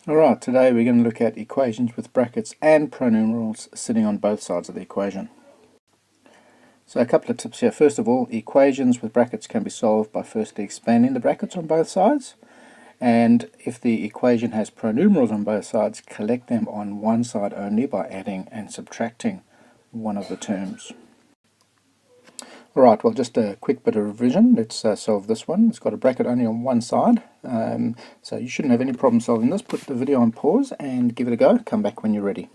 Alright, today we're going to look at equations with brackets and pronumerals sitting on both sides of the equation. So a couple of tips here. First of all, equations with brackets can be solved by firstly expanding the brackets on both sides, and if the equation has pronumerals on both sides, collect them on one side only by adding and subtracting one of the terms. Alright, well, just a quick bit of revision. Let's solve this one. It's got a bracket only on one side, so you shouldn't have any problem solving this. Put the video on pause and give it a go. Come back when you're ready.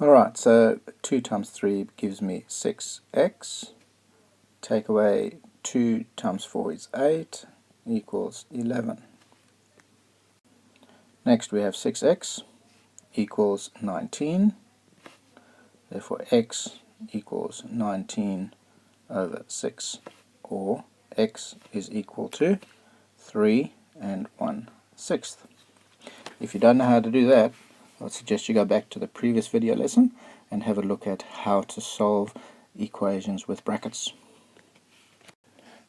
Alright, so 2 times 3 gives me 6x. Take away 2 times 4 is 8, equals 11. Next we have 6x equals 19. Therefore x equals 19 over 6, or x is equal to 3 and 1/6. If you don't know how to do that, I would suggest you go back to the previous video lesson and have a look at how to solve equations with brackets.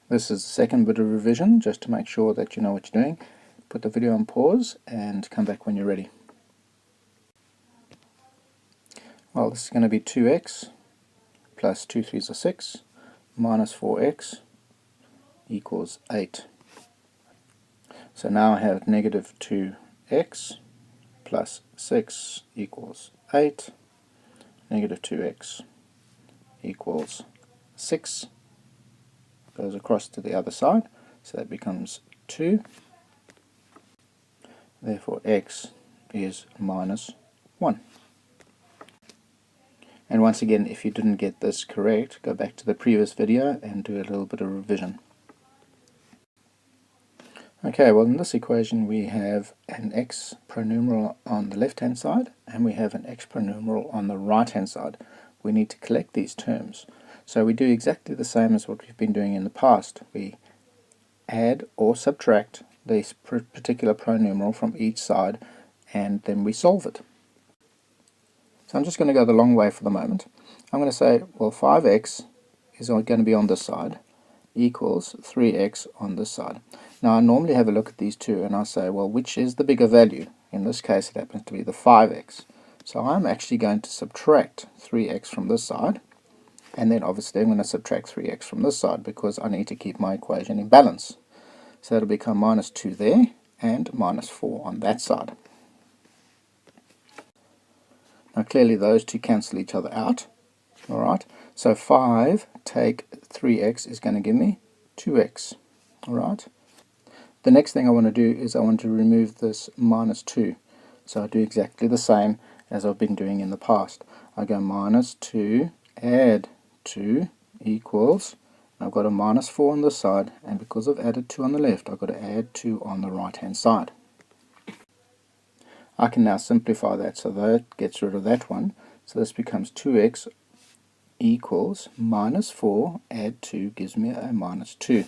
This is the second bit of revision, just to make sure that you know what you're doing. Put the video on pause and come back when you're ready. Well, this is going to be 2x plus 2 3s are 6 minus 4x equals 8. So now I have negative 2x plus 6 equals 8. Negative 2x equals 6. Goes across to the other side, so that becomes 2. Therefore x is minus 1. And once again, if you didn't get this correct, go back to the previous video and do a little bit of revision. Okay, well, in this equation we have an x pronumeral on the left hand side and we have an x pronumeral on the right hand side. We need to collect these terms. So we do exactly the same as what we've been doing in the past. We add or subtract this particular pronumeral from each side and then we solve it. So I'm just going to go the long way for the moment. I'm going to say, well, 5x is going to be on this side equals 3x on this side. Now I normally have a look at these two and I say, well, which is the bigger value? In this case it happens to be the 5x. So I'm actually going to subtract 3x from this side, and then obviously I'm going to subtract 3x from this side because I need to keep my equation in balance. So it'll become minus 2 there and minus 4 on that side. Now clearly those two cancel each other out. Alright, so 5 take 3x is going to give me 2x. Alright, the next thing I want to do is I want to remove this minus 2. So I do exactly the same as I've been doing in the past. I go minus 2, add 2 equals, I've got a minus 4 on this side, and because I've added 2 on the left, I've got to add 2 on the right hand side. I can now simplify that, so that gets rid of that one. So this becomes 2x equals minus 4, add 2 gives me a minus 2.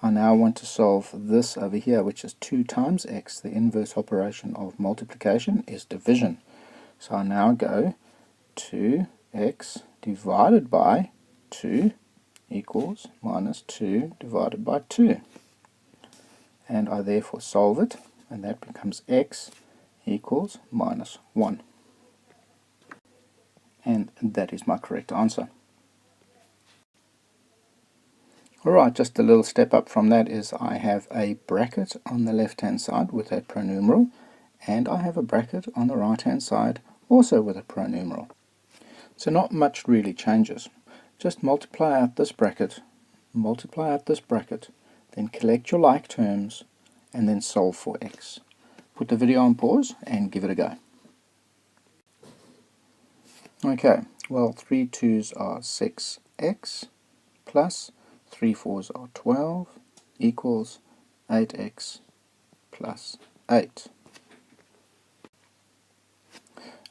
I now want to solve this over here, which is 2 times x. The inverse operation of multiplication is division. So I now go 2x divided by 2 equals minus 2 divided by 2. And I therefore solve it, and that becomes x equals minus 1. And that is my correct answer. Alright, just a little step up from that is I have a bracket on the left hand side with a pronumeral, and I have a bracket on the right hand side also with a pronumeral. So not much really changes. Just multiply out this bracket, then collect your like terms and then solve for x. Put the video on pause and give it a go. Okay, well, 3 2s are 6x plus 3 4s are 12 equals 8x plus 8.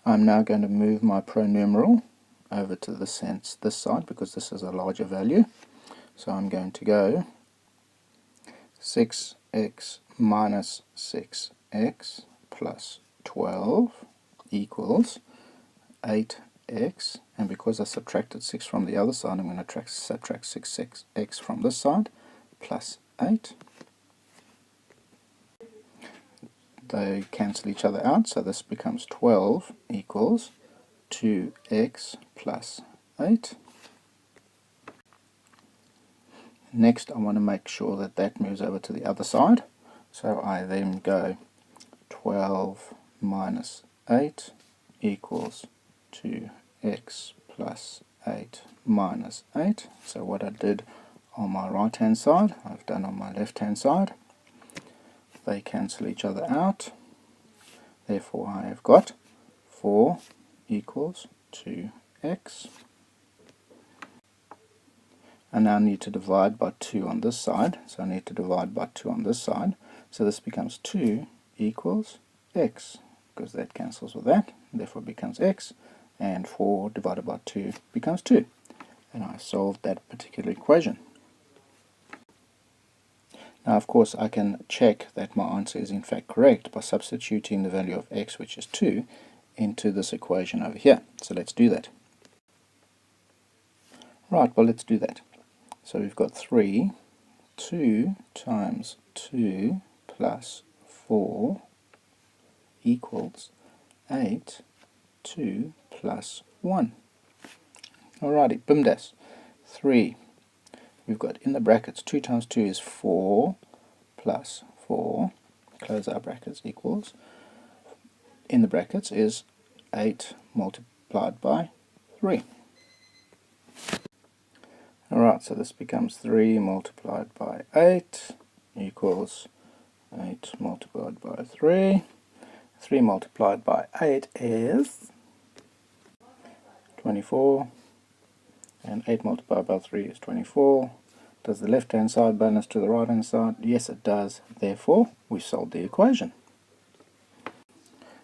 I'm now going to move my pronumeral over to this side because this is a larger value. So I'm going to go 6x minus 6x plus 12 equals 8x, and because I subtracted 6 from the other side, I'm going to subtract 6x from this side, plus 8. they cancel each other out, so this becomes 12 equals 2x plus 8. Next, I want to make sure that that moves over to the other side, so I then go 12 minus 8 equals 2x plus 8 minus 8. So what I did on my right hand side, I've done on my left hand side. They cancel each other out. Therefore I have got 4 equals 2x. And now I need to divide by 2 on this side. So I need to divide by 2 on this side. So this becomes 2 equals x, because that cancels with that, therefore it becomes x, and 4 divided by 2 becomes 2. And I solved that particular equation. Now of course I can check that my answer is in fact correct by substituting the value of x, which is 2, into this equation over here. So let's do that. Right, well let's do that. So we've got 2 times 2 plus 4 equals 8, 2 plus 1. Alrighty, BIMDAS. 3. We've got in the brackets 2 times 2 is 4 plus 4, close our brackets, equals, in the brackets is 8 multiplied by 3. Alright, so this becomes 3 multiplied by 8 equals 8 multiplied by 3. 3 multiplied by 8 is 24, and 8 multiplied by 3 is 24. Does the left hand side balance to the right hand side? Yes, it does. Therefore, we solved the equation.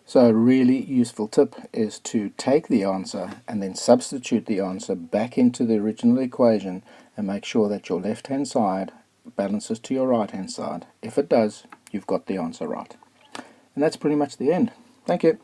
So a really useful tip is to take the answer and then substitute the answer back into the original equation and make sure that your left hand side balances to your right hand side. If it does, you've got the answer right. And that's pretty much the end. Thank you.